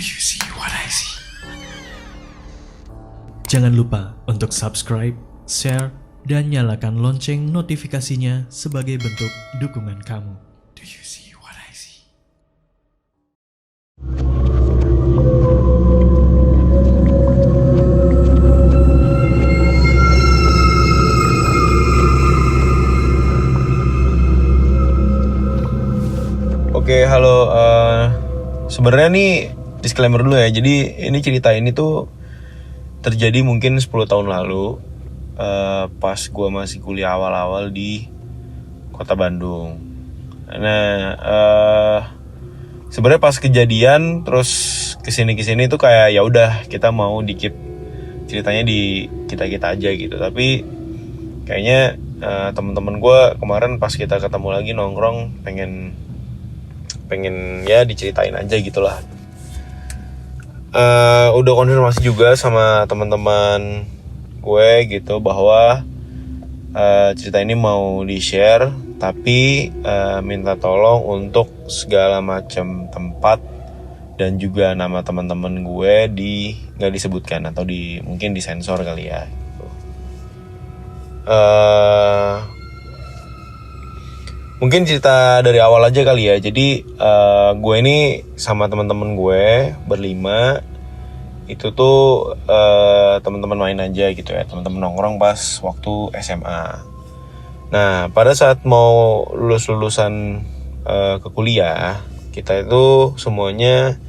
you see what I see? Jangan lupa untuk subscribe, share, dan nyalakan lonceng notifikasinya sebagai bentuk dukungan kamu. Do you see what I see? Oke, halo. Sebenarnya nih disclaimer dulu ya. Jadi ini cerita ini tuh terjadi mungkin 10 tahun lalu, pas gue masih kuliah awal-awal di kota Bandung. Nah, sebenarnya pas kejadian terus kesini tuh kayak ya udah kita mau dikit ceritanya di kita aja gitu. Tapi kayaknya teman-teman gue kemarin pas kita ketemu lagi nongkrong pengen ya diceritain aja gitulah. Udah konfirmasi juga sama teman-teman gue gitu bahwa cerita ini mau di-share, tapi minta tolong untuk segala macam tempat dan juga nama teman-teman gue nggak disebutkan atau mungkin disensor kali ya. Gitu. Mungkin cerita dari awal aja kali ya. Jadi gue ini sama teman-teman gue berlima itu tuh teman-teman main aja gitu ya, teman-teman nongkrong pas waktu SMA. Nah, pada saat mau lulusan ke kuliah, kita itu semuanya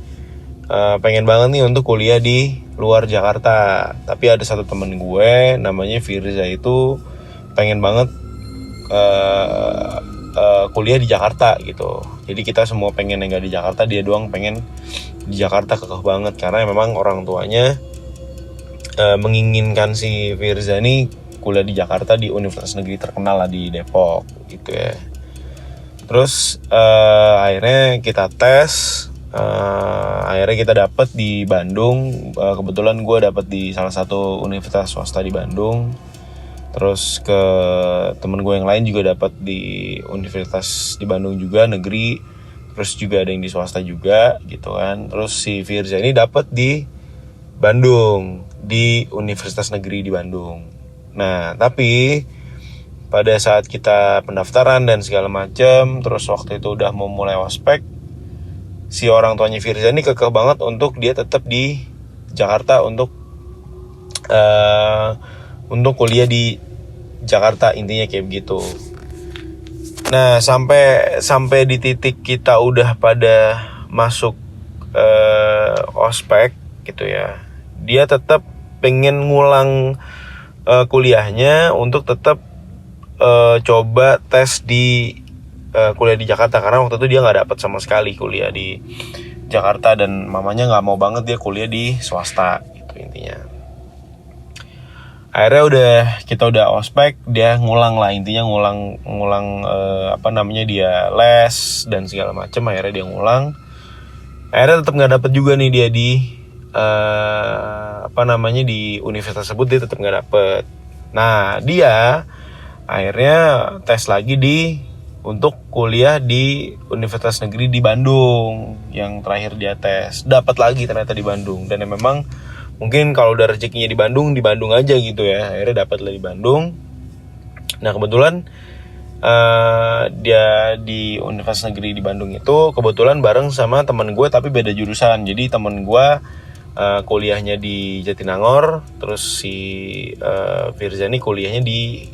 pengen banget nih untuk kuliah di luar Jakarta. Tapi ada satu temen gue namanya Firza itu pengen banget kuliah di Jakarta gitu. Jadi kita semua pengen yang gak di Jakarta, dia doang pengen di Jakarta, kekeh banget karena memang orang tuanya menginginkan si Firza ini kuliah di Jakarta di universitas negeri terkenal lah di Depok gitu ya. Terus akhirnya kita tes, akhirnya kita dapet di Bandung. Kebetulan gue dapet di salah satu universitas swasta di Bandung. Terus ke temen gue yang lain juga dapat di universitas di Bandung juga negeri, terus juga ada yang di swasta juga gitu kan. Terus si Firza ini dapat di Bandung, di universitas negeri di Bandung. Nah tapi pada saat kita pendaftaran dan segala macam, terus waktu itu udah mau mulai ospek, si orang tuanya Firza ini kekeh banget untuk dia tetap di Jakarta untuk kuliah di Jakarta, intinya kayak begitu. Nah, sampai di titik kita udah pada masuk ospek gitu ya. Dia tetap pengen ngulang kuliahnya untuk tetap coba tes di kuliah di Jakarta, karena waktu itu dia nggak dapat sama sekali kuliah di Jakarta dan mamanya nggak mau banget dia kuliah di swasta gitu intinya. Akhirnya kita udah ospek, dia ngulang lah, intinya ngulang dia les dan segala macem. Akhirnya dia ngulang, akhirnya tetap nggak dapet juga nih dia di di universitas tersebut, dia tetap nggak dapet. Nah dia akhirnya tes lagi untuk kuliah di Universitas Negeri di Bandung. Yang terakhir dia tes, dapat lagi ternyata di Bandung. Dan memang mungkin kalau udah rezekinya di Bandung aja gitu ya. Akhirnya dapat lah di Bandung. Nah kebetulan dia di Universitas Negeri di Bandung itu kebetulan bareng sama teman gue tapi beda jurusan. Jadi teman gue kuliahnya di Jatinangor, terus si Firza ini kuliahnya di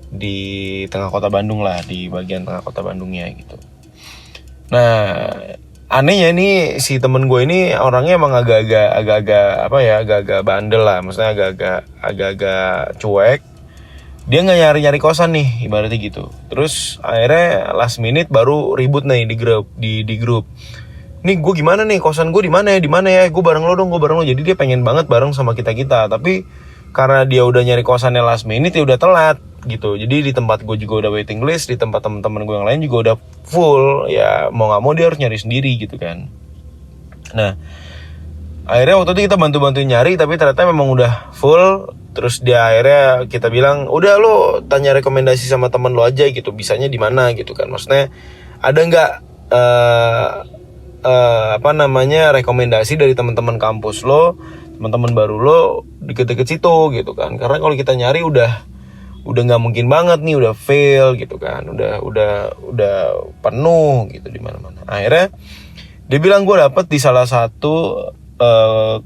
di tengah kota Bandung lah, di bagian tengah kota Bandungnya gitu. Nah anehnya nih si temen gue ini orangnya emang agak-agak bandel lah, maksudnya agak-agak cuek. Dia nggak nyari kosan nih ibaratnya gitu. Terus akhirnya last minute baru ribut nih di grup. Nih gue gimana nih, kosan gue di mana ya? Gue bareng lo dong. Jadi dia pengen banget bareng sama kita. Tapi karena dia udah nyari kosannya last minute ya udah telat gitu. Jadi di tempat gue juga udah waiting list, di tempat teman-teman gue yang lain juga udah full. Ya mau nggak mau dia harus nyari sendiri gitu kan. Nah akhirnya waktu itu kita bantu-bantuin nyari, tapi ternyata memang udah full. Terus dia akhirnya kita bilang, udah lo tanya rekomendasi sama teman lo aja gitu, bisanya di mana gitu kan. Maksudnya ada nggak rekomendasi dari teman-teman kampus lo, teman-teman baru lo deket-deket situ gitu kan. Karena kalau kita nyari udah nggak mungkin banget nih, udah fail gitu kan, udah penuh gitu di mana-mana. Akhirnya dia bilang gue dapet di salah satu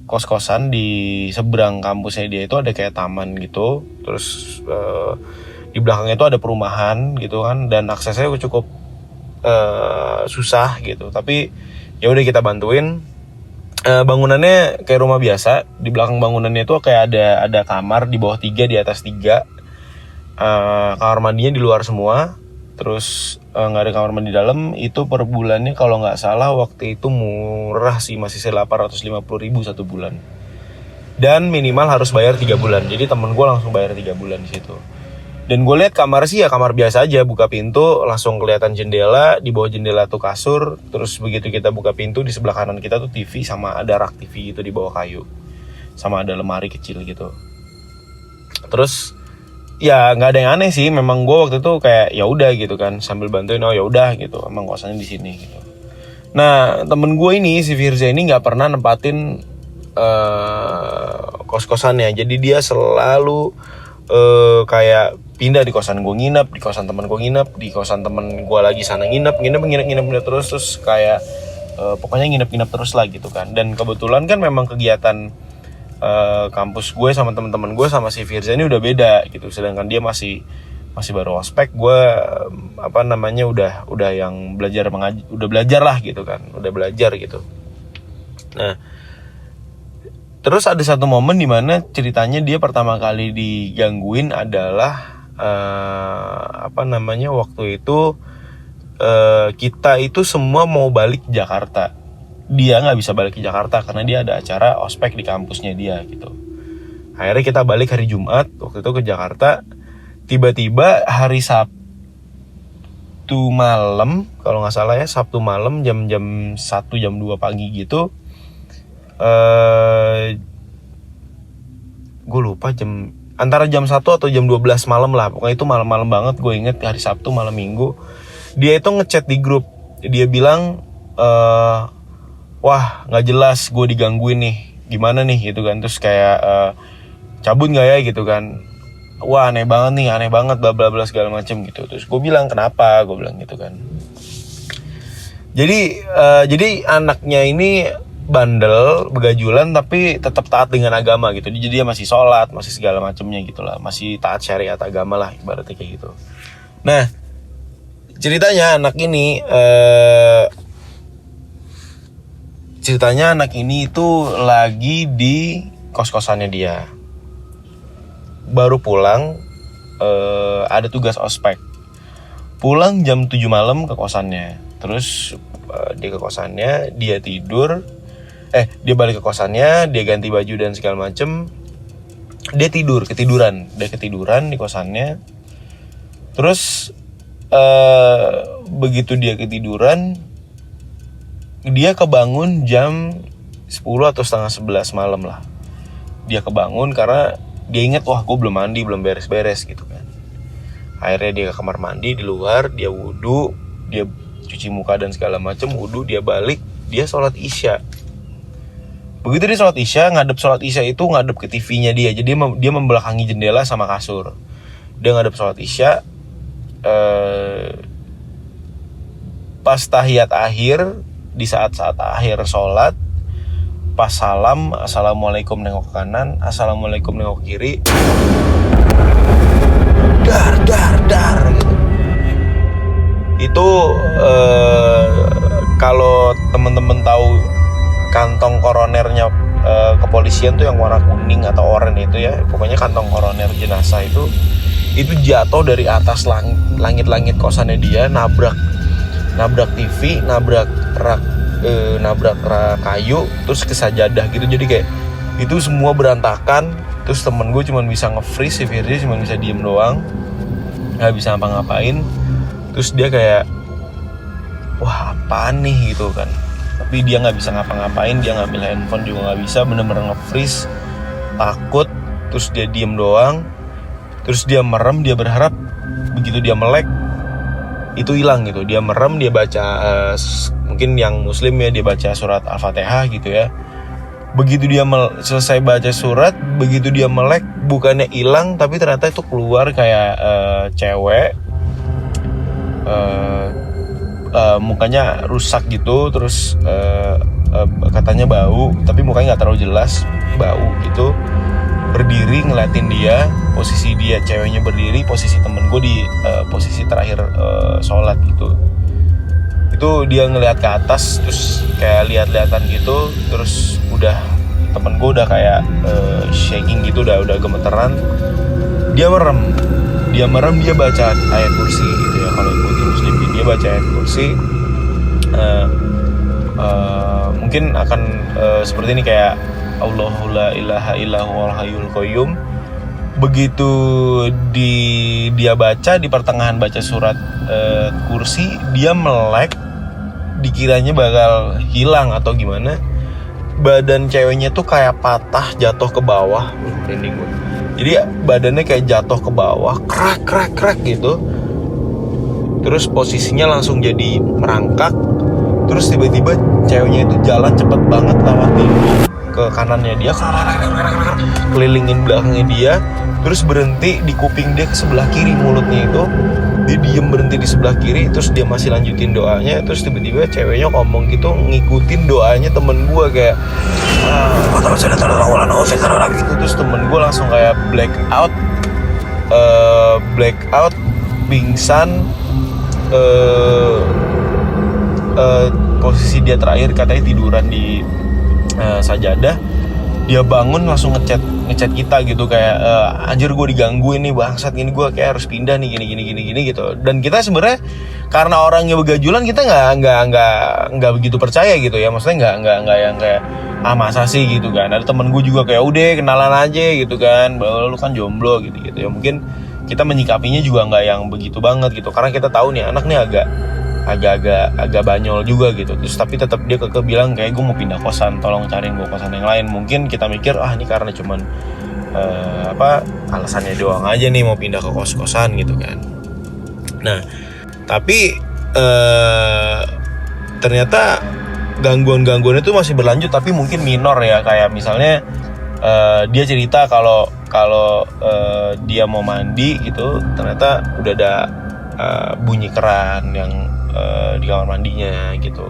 kos-kosan di seberang kampusnya dia itu ada kayak taman gitu, terus di belakangnya itu ada perumahan gitu kan, dan aksesnya cukup susah gitu. Tapi ya udah kita bantuin. Bangunannya kayak rumah biasa. Di belakang bangunannya itu kayak ada kamar di bawah 3, di atas 3. Kamar mandinya di luar semua. Terus nggak ada kamar mandi dalam. Itu per bulannya kalau nggak salah waktu itu murah sih, masih 850.000 satu bulan. Dan minimal harus bayar 3 bulan. Jadi temen gue langsung bayar 3 bulan di situ. Dan gue lihat kamar sih ya kamar biasa aja, buka pintu langsung kelihatan jendela, di bawah jendela tuh kasur, terus begitu kita buka pintu di sebelah kanan kita tuh TV sama ada rak TV gitu di bawah kayu, sama ada lemari kecil gitu. Terus ya nggak ada yang aneh sih, memang gue waktu itu kayak ya udah gitu kan, sambil bantuin, oh ya udah gitu, emang kosannya di sini gitu. Nah temen gue ini si Firza ini nggak pernah nempatin kos-kosannya, jadi dia selalu kayak pindah di kosan gue nginep, di kosan temen gue nginep, di kosan temen gue lagi sana nginep terus kayak pokoknya nginep terus lah gitu kan. Dan kebetulan kan memang kegiatan kampus gue sama teman-teman gue sama si Firza ini udah beda gitu, sedangkan dia masih baru ospek, gue udah yang udah belajar lah gitu kan, udah belajar gitu. Nah terus ada satu momen dimana ceritanya dia pertama kali digangguin adalah waktu itu kita itu semua mau balik ke Jakarta. Dia nggak bisa balik ke Jakarta karena dia ada acara ospek di kampusnya dia gitu. Akhirnya kita balik hari Jumat waktu itu ke Jakarta. Tiba-tiba hari Sabtu malam, kalau nggak salah ya, Sabtu malam jam 1 jam 2 pagi gitu. Gue lupa antara jam 1 atau jam 12 malam lah. Pokoknya itu malam-malam banget, gue inget hari Sabtu malam Minggu. Dia itu ngechat di grup. Dia bilang wah gak jelas gue digangguin nih, gimana nih gitu kan. Terus kayak cabut gak ya gitu kan. Wah aneh banget bla bla bla segala macem gitu. Terus gue bilang kenapa, gue bilang gitu kan. Jadi anaknya ini bandel, begajulan, tapi tetap taat dengan agama gitu. Jadi dia masih sholat, masih segala macamnya gitu lah, masih taat syariat agama lah ibaratnya kayak gitu. Nah ceritanya anak ini itu lagi di kos-kosannya dia, baru pulang, ada tugas ospek, pulang jam 7 malam ke kosannya. Terus dia ke kosannya, dia balik ke kosannya, dia ganti baju dan segala macem. Dia ketiduran di kosannya. Terus begitu dia ketiduran, dia kebangun jam 10 atau setengah 11 malam lah. Dia kebangun karena dia ingat, wah gue belum mandi, belum beres-beres gitu kan. Akhirnya dia ke kamar mandi di luar, dia wudhu, dia cuci muka dan segala macem, wudhu, dia balik, dia sholat isya. Begitu dia sholat isya, ngadep sholat isya itu ngadep ke TV-nya dia. Jadi dia membelakangi jendela sama kasur. Dia ngadep sholat isya. Pas tahiyat akhir, di saat-saat akhir sholat, pas salam, assalamualaikum nengok ke kanan, assalamualaikum nengok ke kiri, dar gitu. Itu kalau temen-temen tahu kantong koronernya kepolisian tuh yang warna kuning atau oranye itu ya, pokoknya kantong koroner jenazah itu jatuh dari atas langit kosannya dia, nabrak TV, nabrak rak kayu, terus ke sajadah gitu. Jadi kayak itu semua berantakan. Terus temen gue cuma bisa nge-freeze, si Firza cuma bisa diem doang, nggak bisa ngapa-ngapain. Terus dia kayak wah apaan nih gitu kan, tapi dia nggak bisa ngapa-ngapain, dia ngambil handphone juga nggak bisa, bener-bener nge-freeze, takut. Terus dia diem doang, terus dia merem, dia berharap begitu dia melek itu hilang gitu. Dia merem, dia baca mungkin yang muslim ya, dia baca surat Al-Fatihah gitu ya. Begitu dia selesai baca surat, begitu dia melek, bukannya hilang tapi ternyata itu keluar kayak cewek, mukanya rusak gitu, terus katanya bau, tapi mukanya nggak terlalu jelas, bau gitu. Berdiri ngeliatin dia, posisi dia ceweknya berdiri, posisi temen gue di posisi terakhir sholat gitu. Itu dia ngeliat ke atas, terus kayak lihat-lihatan gitu, terus udah temen gue udah kayak shaking gitu, udah gemeteran. Dia merem, dia baca ayat kursi gitu ya, kalau gue di muslim dia baca ayat kursi. Mungkin akan seperti ini kayak Allahu la ilaha illahu wal hayyul qayyum. Begitu dia baca, di pertengahan baca surat kursi, dia melek, dikiranya bakal hilang atau gimana. Badan ceweknya tuh kayak patah, jatuh ke bawah. Merinding gue. Jadi badannya kayak jatuh ke bawah, krak gitu. Terus posisinya langsung jadi merangkak. Terus tiba-tiba ceweknya itu jalan cepet banget lewatin ke kanannya dia, kelilingin belakangnya dia, terus berhenti di kuping dia ke sebelah kiri, mulutnya itu dia diem berhenti di sebelah kiri, terus dia masih lanjutin doanya. Terus tiba-tiba ceweknya ngomong gitu, ngikutin doanya temen gue kayak gitu. Terus temen gue langsung kayak black out, pingsan. Posisi dia terakhir katanya tiduran di sajadah. Dia bangun langsung ngechat kita gitu kayak anjir gue digangguin nih bangsat, gini gue kayak harus pindah nih gini gitu. Dan kita sebenarnya karena orangnya begajulan, kita nggak begitu percaya gitu ya, maksudnya nggak yang kayak masa sih gitu kan. Ada temen gue juga kayak udah kenalan aja gitu kan, bahwa lu kan jomblo gitu ya. Mungkin kita menyikapinya juga nggak yang begitu banget gitu, karena kita tahu nih anak nih agak banyol juga gitu. Terus tapi tetap dia kekeh bilang kayak gue mau pindah kosan, tolong cariin gue kosan yang lain. Mungkin kita mikir ini karena cuman alasannya doang aja nih mau pindah ke kos-kosan gitu kan. Nah tapi ternyata gangguan-gangguan itu masih berlanjut, tapi mungkin minor ya. Kayak misalnya dia cerita kalau dia mau mandi gitu, ternyata udah ada bunyi keran yang di kamar mandinya gitu.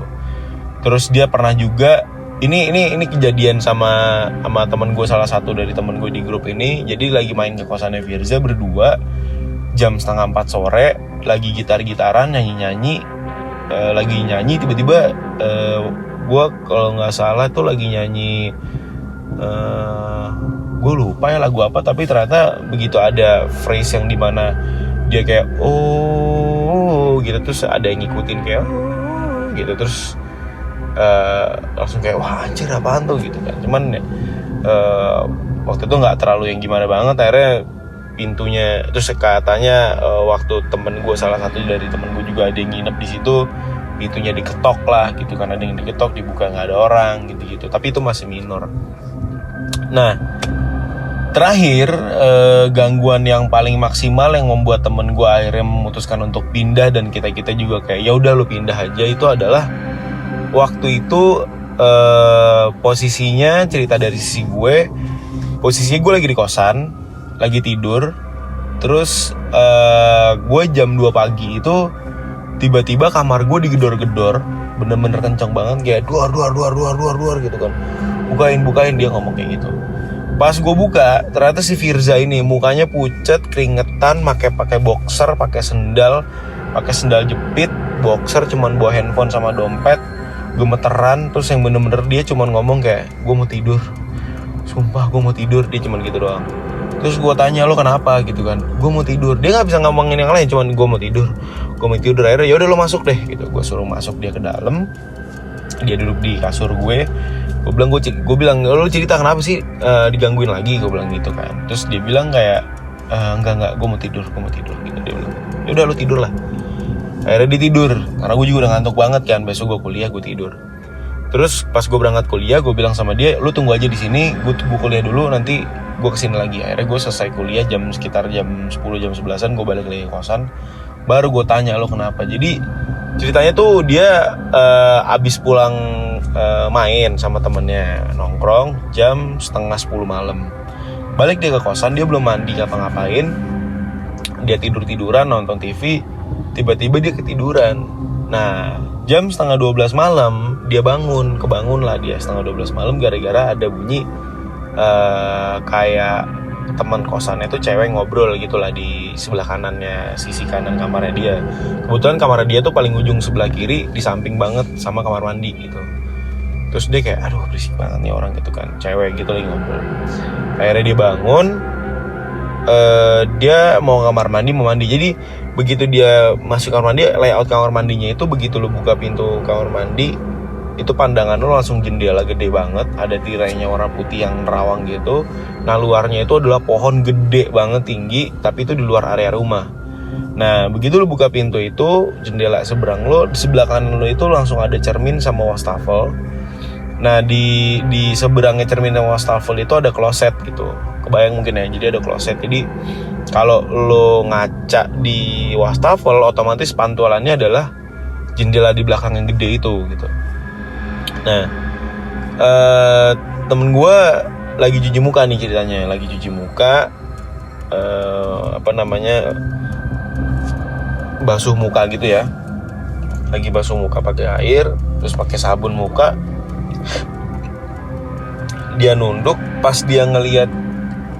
Terus dia pernah juga ini kejadian sama teman gue, salah satu dari teman gue di grup ini. Jadi lagi main ke kosannya Firza berdua, jam 3:30 sore, lagi gitar-gitaran, nyanyi tiba-tiba gue kalau nggak salah tuh lagi nyanyi, gue lupa ya lagu apa, tapi ternyata begitu ada phrase yang dimana dia kayak gitu, terus ada yang ngikutin kayak gitu, terus langsung kayak wah anjir apaan tuh gitu kan. Cuman waktu itu nggak terlalu yang gimana banget. Akhirnya pintunya, terus katanya waktu salah satu dari temen gue juga ada yang nginep di situ, pintunya diketok lah gitu kan, ada yang diketok, dibuka nggak ada orang gitu, tapi itu masih minor. Nah terakhir gangguan yang paling maksimal yang membuat temen gue akhirnya memutuskan untuk pindah, dan kita juga kayak ya udah lu pindah aja, itu adalah waktu itu posisinya, cerita dari sisi gue, posisinya gue lagi di kosan, lagi tidur. Terus gue jam 2 pagi itu tiba-tiba kamar gue digedor-gedor, bener-bener kenceng banget, kayak duar gitu kan, bukain, dia ngomong kayak gitu. Pas gue buka, ternyata si Firza ini mukanya pucet, keringetan, pakai boxer, pakai sendal jepit, boxer, cuman bawa handphone sama dompet, gemeteran. Terus yang bener-bener dia cuman ngomong kayak gue mau tidur, sumpah gue mau tidur, dia cuman gitu doang. Terus gue tanya lo kenapa gitu kan, gue mau tidur. Dia nggak bisa ngomongin yang lain, cuman gue mau tidur. Akhirnya ya udah lo masuk deh gitu. Gue suruh masuk dia ke dalam, dia duduk di kasur gue. Gue bilang lo cerita kenapa sih digangguin lagi, gue bilang gitu kan. Terus dia bilang kayak enggak, gue mau tidur gitu. Dia bilang ya udah lo tidur lah. Akhirnya dia tidur, karena gue juga udah ngantuk banget kan, besok gue kuliah, gue tidur. Terus pas gue berangkat kuliah, gue bilang sama dia, lu tunggu aja di sini, gue tunggu kuliah dulu, nanti gue kesini lagi. Akhirnya gue selesai kuliah sekitar jam 10, jam 11an, gue balik lagi ke kosan. Baru gue tanya, lo kenapa? Jadi ceritanya tuh dia abis pulang main sama temennya, nongkrong jam 9:30 malam. Balik dia ke kosan, dia belum mandi ngapa-ngapain. Dia tidur-tiduran nonton TV, tiba-tiba dia ketiduran. Nah, jam 11:30 malam dia kebangun lah dia 11:30 malam gara-gara ada bunyi kayak teman kosannya tuh cewek ngobrol gitulah di sebelah kanannya, sisi kanan kamarnya dia. Kebetulan kamar dia tuh paling ujung sebelah kiri, di samping banget sama kamar mandi gitu. Terus dia kayak, aduh berisik banget nih orang gitu kan, cewek gitu lagi ngobrol. Akhirnya dia bangun, dia mau kamar mandi, mau mandi. Jadi begitu dia masuk kamar mandi, layout kamar mandinya itu begitu lu buka pintu kamar mandi, itu pandangan lu langsung jendela gede banget, ada tirainya warna putih yang nerawang gitu. Nah luarnya itu adalah pohon gede banget tinggi, tapi itu di luar area rumah. Nah begitu lu buka pintu itu, jendela seberang lu, di sebelah kanan lu itu langsung ada cermin sama wastafel. Nah di seberangnya cermin sama wastafel itu ada kloset gitu, kebayang mungkin ya, jadi ada kloset. Jadi kalau lo ngaca di wastafel, otomatis pantulannya adalah jendela di belakang yang gede itu gitu. Nah temen gue lagi cuci muka nih ceritanya, lagi cuci muka, basuh muka gitu ya, lagi basuh muka pakai air, terus pakai sabun muka. Dia nunduk, pas dia ngelihat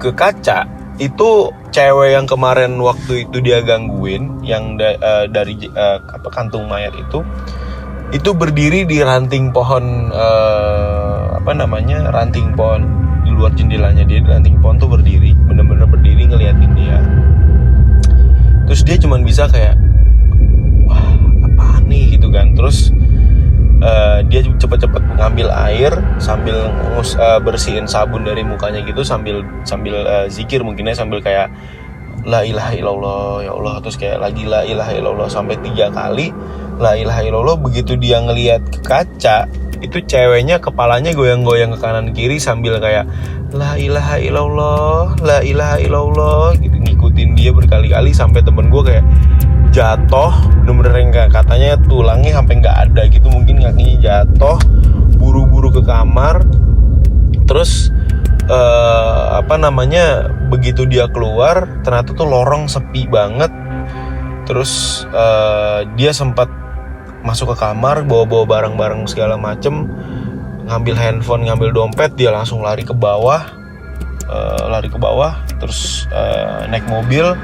ke kaca, itu cewek yang kemarin waktu itu dia gangguin, yang dari kantung mayat itu berdiri di ranting pohon, ranting pohon di luar jendelanya dia, di ranting pohon tuh berdiri, bener-bener berdiri ngeliatin dia. Terus dia cuman bisa kayak, wah apaan nih gitu kan. Terus dia cepet-cepet ngambil air sambil bersihin sabun dari mukanya gitu, sambil zikir mungkinnya, sambil kayak la ilaha illallah ya Allah, terus kayak lagi la ilaha illallah sampai 3 kali la ilaha illallah. Begitu dia ngelihat ke kaca, itu ceweknya kepalanya goyang-goyang ke kanan kiri sambil kayak la ilaha illallah, la ilaha illallah gitu, ngikutin dia berkali-kali sampai temen gue kayak jatuh, bener-bener yang katanya tulangnya sampai nggak ada gitu, mungkin kakinya jatuh, buru-buru ke kamar. Terus begitu dia keluar, ternyata tuh lorong sepi banget. Terus dia sempat masuk ke kamar, bawa barang-barang segala macem, ngambil handphone, ngambil dompet, dia langsung lari ke bawah, terus naik mobil,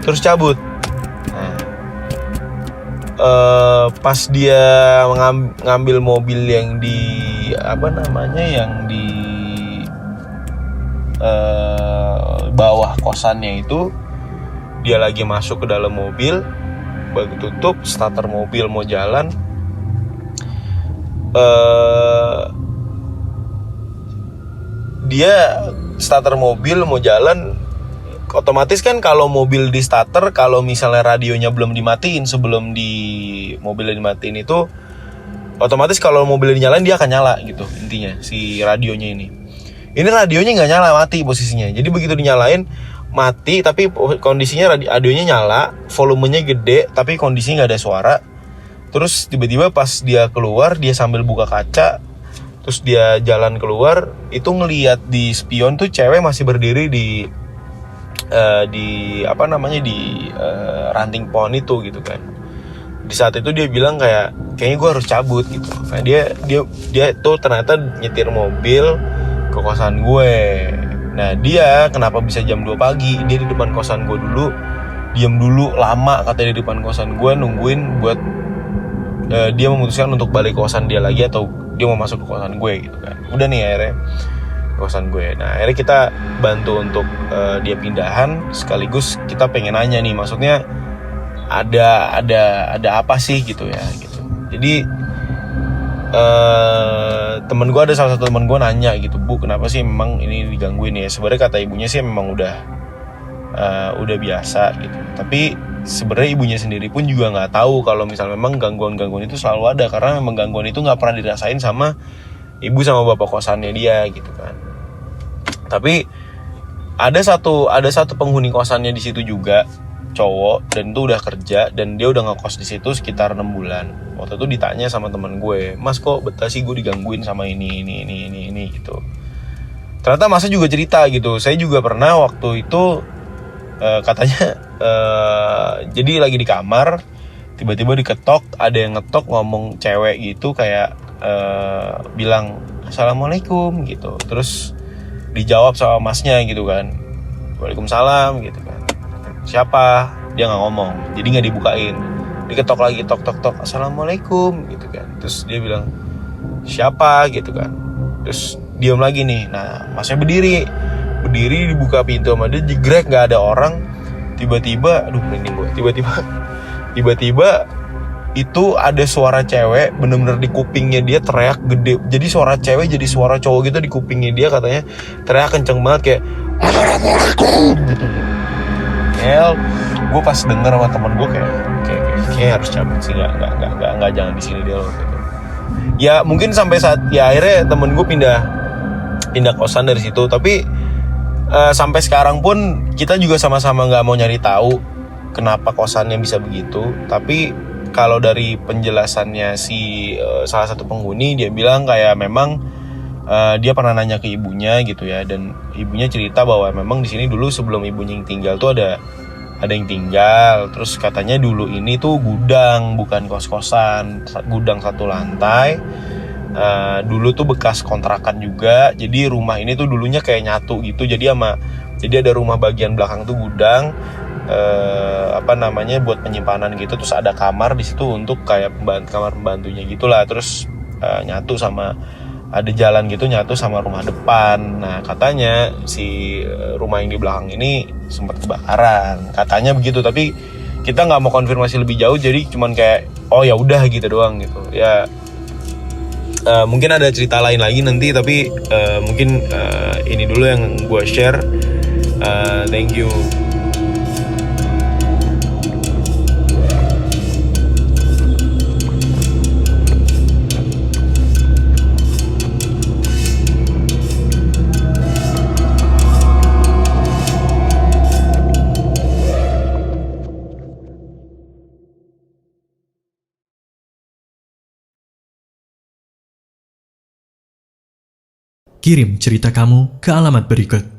terus cabut. Pas dia ngambil mobil yang di bawah kosannya itu, dia lagi masuk ke dalam mobil, begitu tutup starter mobil mau jalan, dia starter mobil mau jalan. Otomatis kan kalau mobil di starter, kalau misalnya radionya belum dimatiin sebelum mobilnya dimatiin itu, otomatis kalau mobilnya dinyalain dia akan nyala gitu intinya si radionya ini. Ini radionya nggak nyala, mati posisinya. Jadi begitu dinyalain mati, tapi kondisinya radionya nyala, volumenya gede, tapi kondisinya nggak ada suara. Terus tiba-tiba pas dia keluar, dia sambil buka kaca, terus dia jalan keluar, itu ngelihat di spion tuh cewek masih berdiri di ranting pohon itu gitu kan. Di saat itu dia bilang kayaknya gue harus cabut gitu. Nah dia tuh ternyata nyetir mobil ke kosan gue. Nah dia kenapa bisa jam 2 pagi, dia di depan kosan gue dulu, diem dulu lama katanya di depan kosan gue, nungguin buat dia memutuskan untuk balik ke kosan dia lagi atau dia mau masuk ke kosan gue gitu kan. Udah nih akhirnya kosan gue. Nah akhirnya kita bantu untuk dia pindahan, sekaligus kita pengen nanya nih, maksudnya ada apa sih gitu ya gitu. Jadi temen gue, ada salah satu temen gue nanya gitu, Bu kenapa sih memang ini digangguin ya. Sebenarnya kata ibunya sih memang udah biasa gitu, tapi sebenarnya ibunya sendiri pun juga nggak tahu kalau misalnya memang gangguan itu selalu ada, karena memang gangguan itu nggak pernah dirasain sama ibu sama bapak kosannya dia gitu kan. Tapi ada satu penghuni kosannya di situ juga, cowok dan itu udah kerja dan dia udah ngekos di situ sekitar 6 bulan. Waktu itu ditanya sama teman gue, "Mas, kok betah sih gue digangguin sama ini gitu." Ternyata Masnya juga cerita gitu. Saya juga pernah waktu itu katanya jadi lagi di kamar, tiba-tiba diketok, ada yang ngetok ngomong cewek gitu kayak bilang "Assalamualaikum" gitu. Terus dijawab sama Masnya gitu kan, "Waalaikumsalam" gitu kan. "Siapa?" Dia nggak ngomong, jadi nggak dibukain. Diketok lagi, tok tok tok, "Assalamualaikum" gitu kan. Terus dia bilang "Siapa?" gitu kan. Terus diam lagi nih. Nah, Masnya berdiri dibuka pintu sama dia, jegrek, nggak ada orang. Tiba-tiba, aduh merinding gue. Tiba-tiba itu ada suara cewek bener-bener di kupingnya dia teriak gede. Jadi suara cewek jadi suara cowok gitu di kupingnya dia, katanya teriak kenceng banget kayak "Assalamualaikum" gitu. Gue pas denger sama temen gue kayak harus cabut sih, nggak jangan di sini deh lo gitu. Ya mungkin sampai saat ya akhirnya temen gue pindah kosan dari situ. Tapi sampai sekarang pun kita juga sama-sama nggak mau nyari tahu kenapa kosannya bisa begitu. Tapi kalau dari penjelasannya si salah satu penghuni, dia bilang kayak memang dia pernah nanya ke ibunya gitu ya, dan ibunya cerita bahwa memang di sini dulu sebelum ibunya yang tinggal tuh ada yang tinggal. Terus katanya dulu ini tuh gudang, bukan kos-kosan, gudang satu lantai. Dulu tuh bekas kontrakan juga. Jadi rumah ini tuh dulunya kayak nyatu gitu. Jadi ada rumah bagian belakang tuh gudang, buat penyimpanan gitu. Terus ada kamar di situ untuk kayak kamar pembantunya gitulah. Terus nyatu sama, ada jalan gitu nyatu sama rumah depan. Nah katanya si rumah yang di belakang ini sempat kebakaran, katanya begitu. Tapi kita nggak mau konfirmasi lebih jauh, jadi cuman kayak oh ya udah gitu doang gitu ya. Mungkin ada cerita lain lagi nanti, tapi mungkin ini dulu yang gue share. Thank you. Kirim cerita kamu ke alamat berikut.